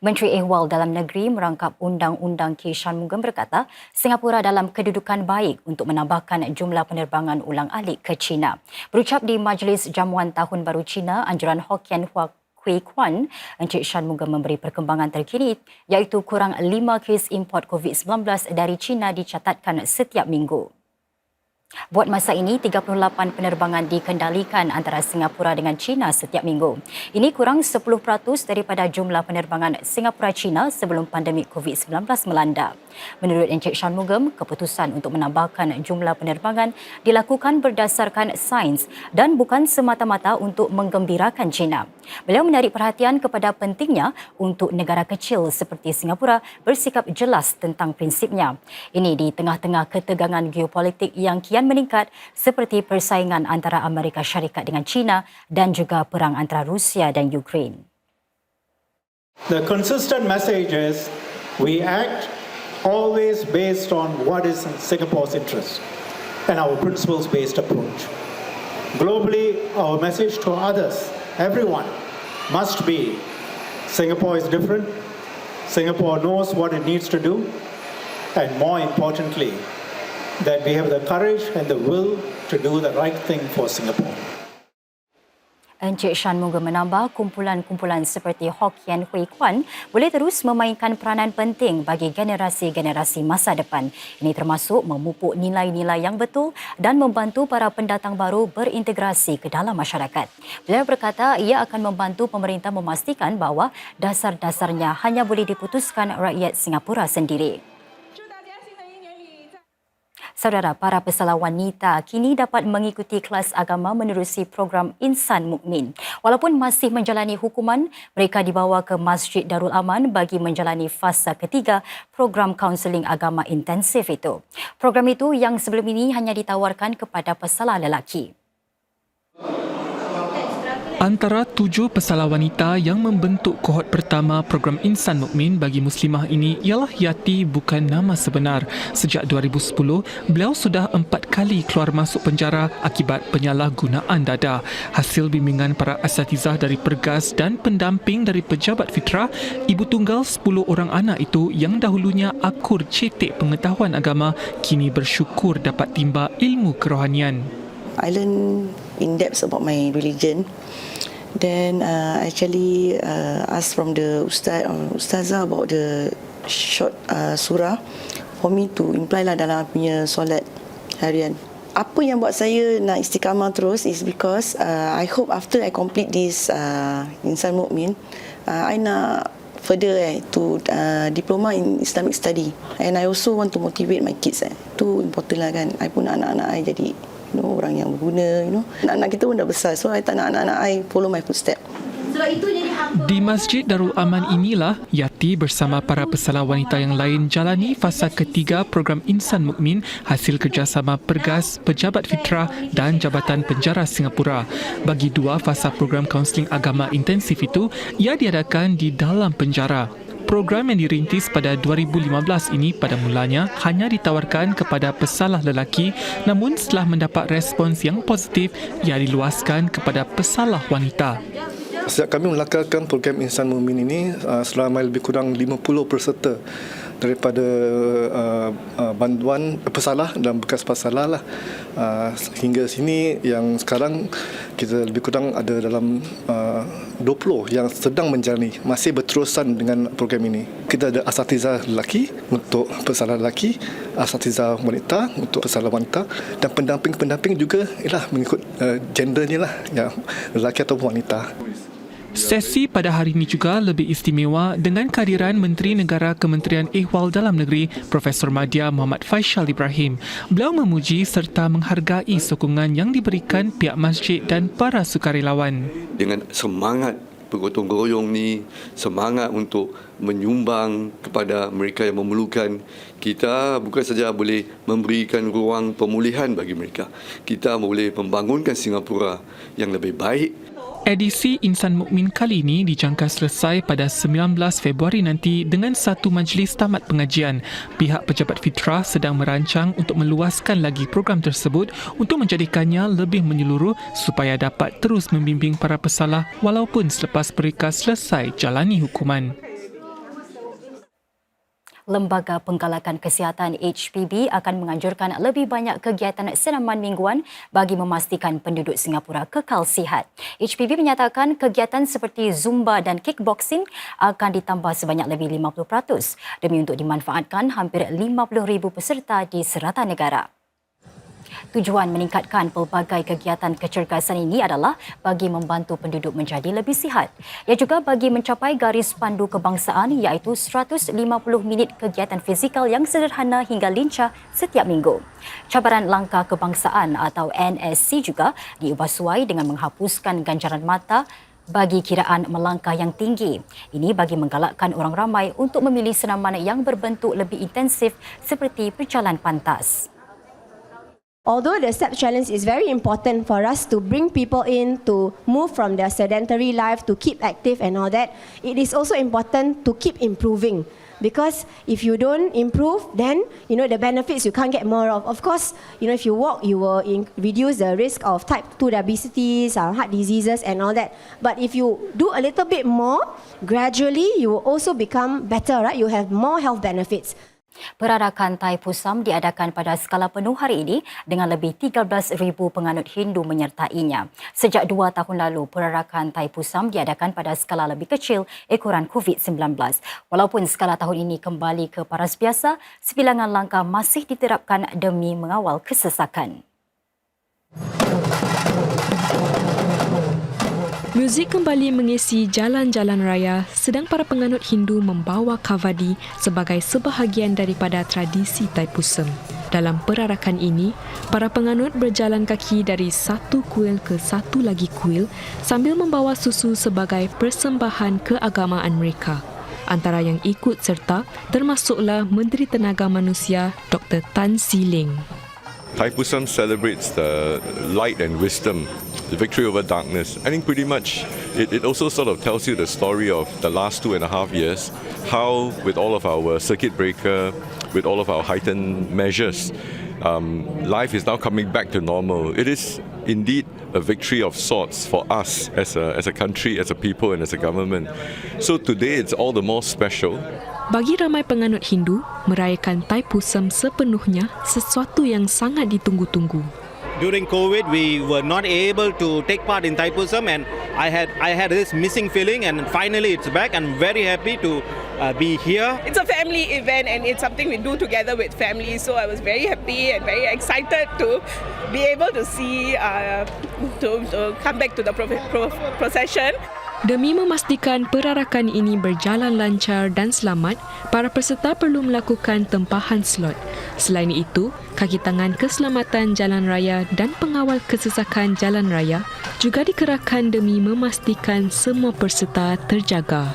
Menteri Ehwal Dalam Negeri merangkap Undang-Undang K. Shanmugam berkata Singapura dalam kedudukan baik untuk menambahkan jumlah penerbangan ulang-alik ke China. Berucap di Majlis Jamuan Tahun Baru China, Anjuran Hokkien Hui Kwan, Encik Shanmugam memberi perkembangan terkini iaitu kurang 5 kes import COVID-19 dari China dicatatkan setiap minggu. Buat masa ini, 38 penerbangan dikendalikan antara Singapura dengan China setiap minggu. Ini kurang 10% daripada jumlah penerbangan Singapura-China sebelum pandemik COVID-19 melanda. Menurut Encik Shanmugam, keputusan untuk menambahkan jumlah penerbangan dilakukan berdasarkan sains dan bukan semata-mata untuk menggembirakan China. Beliau menarik perhatian kepada pentingnya untuk negara kecil seperti Singapura bersikap jelas tentang prinsipnya. Ini di tengah-tengah ketegangan geopolitik yang kian meningkat seperti persaingan antara Amerika Syarikat dengan China dan juga perang antara Rusia dan Ukraine. The consistent message is we act always based on what is in Singapore's interest and our principles-based approach. Globally, our message to others, everyone, must be Singapore is different, Singapore knows what it needs to do, and more importantly, that we have the courage and the will to do the right thing for Singapore. Encik Shanmugam menambah kumpulan-kumpulan seperti Hokkien Hui Kwan boleh terus memainkan peranan penting bagi generasi-generasi masa depan. Ini termasuk memupuk nilai-nilai yang betul dan membantu para pendatang baru berintegrasi ke dalam masyarakat. Beliau berkata ia akan membantu pemerintah memastikan bahawa dasar-dasarnya hanya boleh diputuskan rakyat Singapura sendiri. Saudara, para pesalah wanita kini dapat mengikuti kelas agama menerusi program Insan Mukmin. Walaupun masih menjalani hukuman, mereka dibawa ke Masjid Darul Aman bagi menjalani fasa ketiga program kaunseling agama intensif itu. Program itu yang sebelum ini hanya ditawarkan kepada pesalah lelaki. Antara 7 pesalah wanita yang membentuk kohort pertama program Insan Mukmin bagi Muslimah ini ialah Yati bukan nama sebenar. Sejak 2010, beliau sudah 4 kali keluar masuk penjara akibat penyalahgunaan dada. Hasil bimbingan para asatizah dari Pergas dan pendamping dari Pejabat Fitrah, ibu tunggal 10 orang anak itu yang dahulunya akur cetek pengetahuan agama, kini bersyukur dapat timba ilmu kerohanian. I learn in depth about my religion. Then actually ask from the ustazah about the short surah for me to imply lah dalam punya solat harian. Apa yang buat saya nak istiqamah terus is because I hope after I complete this Insan Mukmin, I nak further to diploma in Islamic study, and I also want to motivate my kids. Itu important lah kan. I pun nak anak-anak I jadi orang yang berguna, anak-anak kita pun dah besar, so I tak nak anak-anak I follow my footstep. Di Masjid Darul Aman inilah Yati bersama para pesalah wanita yang lain jalani fasa ketiga program Insan Mukmin hasil kerjasama Pergas, Pejabat Fitrah dan Jabatan Penjara Singapura. Bagi 2 fasa program kaunseling agama intensif itu, ia diadakan di dalam penjara. Program yang dirintis pada 2015 ini pada mulanya hanya ditawarkan kepada pesalah lelaki, namun setelah mendapat respons yang positif, ia diluaskan kepada pesalah wanita. Sejak kami melaksanakan program Insan Mukmin ini, selama lebih kurang 50 peserta daripada bantuan pesalah dan bekas pesalah lah, hingga sini yang sekarang kita lebih kurang ada dalam 20 yang sedang menjalani, masih berterusan dengan program ini. Kita ada asatizah lelaki untuk pesalah lelaki, asatizah wanita untuk pesalah wanita, dan pendamping-pendamping juga ialah mengikut gendernya lah, yang lelaki atau wanita. Sesi pada hari ini juga lebih istimewa dengan kehadiran Menteri Negara Kementerian Ehwal Dalam Negeri Profesor Madya Muhammad Faisal Ibrahim. Beliau memuji serta menghargai sokongan yang diberikan pihak masjid dan para sukarelawan. Dengan semangat bergotong royong ni, semangat untuk menyumbang kepada mereka yang memerlukan, kita bukan saja boleh memberikan ruang pemulihan bagi mereka, kita boleh membangunkan Singapura yang lebih baik. Edisi Insan Mukmin kali ini dijangka selesai pada 19 Februari nanti dengan satu majlis tamat pengajian. Pihak Pejabat Fitrah sedang merancang untuk meluaskan lagi program tersebut untuk menjadikannya lebih menyeluruh supaya dapat terus membimbing para pesalah walaupun selepas mereka selesai jalani hukuman. Lembaga Penggalakan Kesihatan HPB akan menganjurkan lebih banyak kegiatan senaman mingguan bagi memastikan penduduk Singapura kekal sihat. HPB menyatakan kegiatan seperti Zumba dan kickboxing akan ditambah sebanyak lebih 50% demi untuk dimanfaatkan hampir 50,000 peserta di serata negara. Tujuan meningkatkan pelbagai kegiatan kecergasan ini adalah bagi membantu penduduk menjadi lebih sihat. Ia juga bagi mencapai garis pandu kebangsaan iaitu 150 minit kegiatan fizikal yang sederhana hingga lincah setiap minggu. Cabaran langkah kebangsaan atau NSC juga diubah suai dengan menghapuskan ganjaran mata bagi kiraan melangkah yang tinggi. Ini bagi menggalakkan orang ramai untuk memilih senaman yang berbentuk lebih intensif seperti berjalan pantas. Although the STEP challenge is very important for us to bring people in to move from their sedentary life to keep active and all that, it is also important to keep improving. Because if you don't improve, then the benefits you can't get more of. Of course, if you walk, you will reduce the risk of type 2 diabetes, heart diseases and all that. But if you do a little bit more, gradually you will also become better, right? You have more health benefits. Perarakan Thaipusam diadakan pada skala penuh hari ini dengan lebih 13,000 penganut Hindu menyertainya. Sejak 2 tahun lalu, perarakan Thaipusam diadakan pada skala lebih kecil ekoran COVID-19. Walaupun skala tahun ini kembali ke paras biasa, sebilangan langkah masih diterapkan demi mengawal kesesakan. Muzik kembali mengisi jalan-jalan raya sedang para penganut Hindu membawa kavadi sebagai sebahagian daripada tradisi Thaipusam. Dalam perarakan ini, para penganut berjalan kaki dari satu kuil ke satu lagi kuil sambil membawa susu sebagai persembahan keagamaan mereka. Antara yang ikut serta termasuklah Menteri Tenaga Manusia Dr. Tan See Leng. Thaipusam celebrates the light and wisdom, the victory over darkness. I think pretty much it also sort of tells you the story of the last 2.5 years, how with all of our circuit breaker, with all of our heightened measures, life is now coming back to normal. It is indeed a victory of sorts for us as a country, as a people and as a government. So today it's all the more special. Bagi ramai penganut Hindu, merayakan Thaipusam sepenuhnya sesuatu yang sangat ditunggu-tunggu. During COVID, we were not able to take part in Thaipusam, and I had this missing feeling, and finally it's back. I'm very happy to be here. It's a family event, and it's something we do together with family. So I was very happy and very excited to be able to see to come back to the procession. Demi memastikan perarakan ini berjalan lancar dan selamat, para peserta perlu melakukan tempahan slot. Selain itu, kaki tangan keselamatan jalan raya dan pengawal kesesakan jalan raya juga dikerahkan demi memastikan semua peserta terjaga.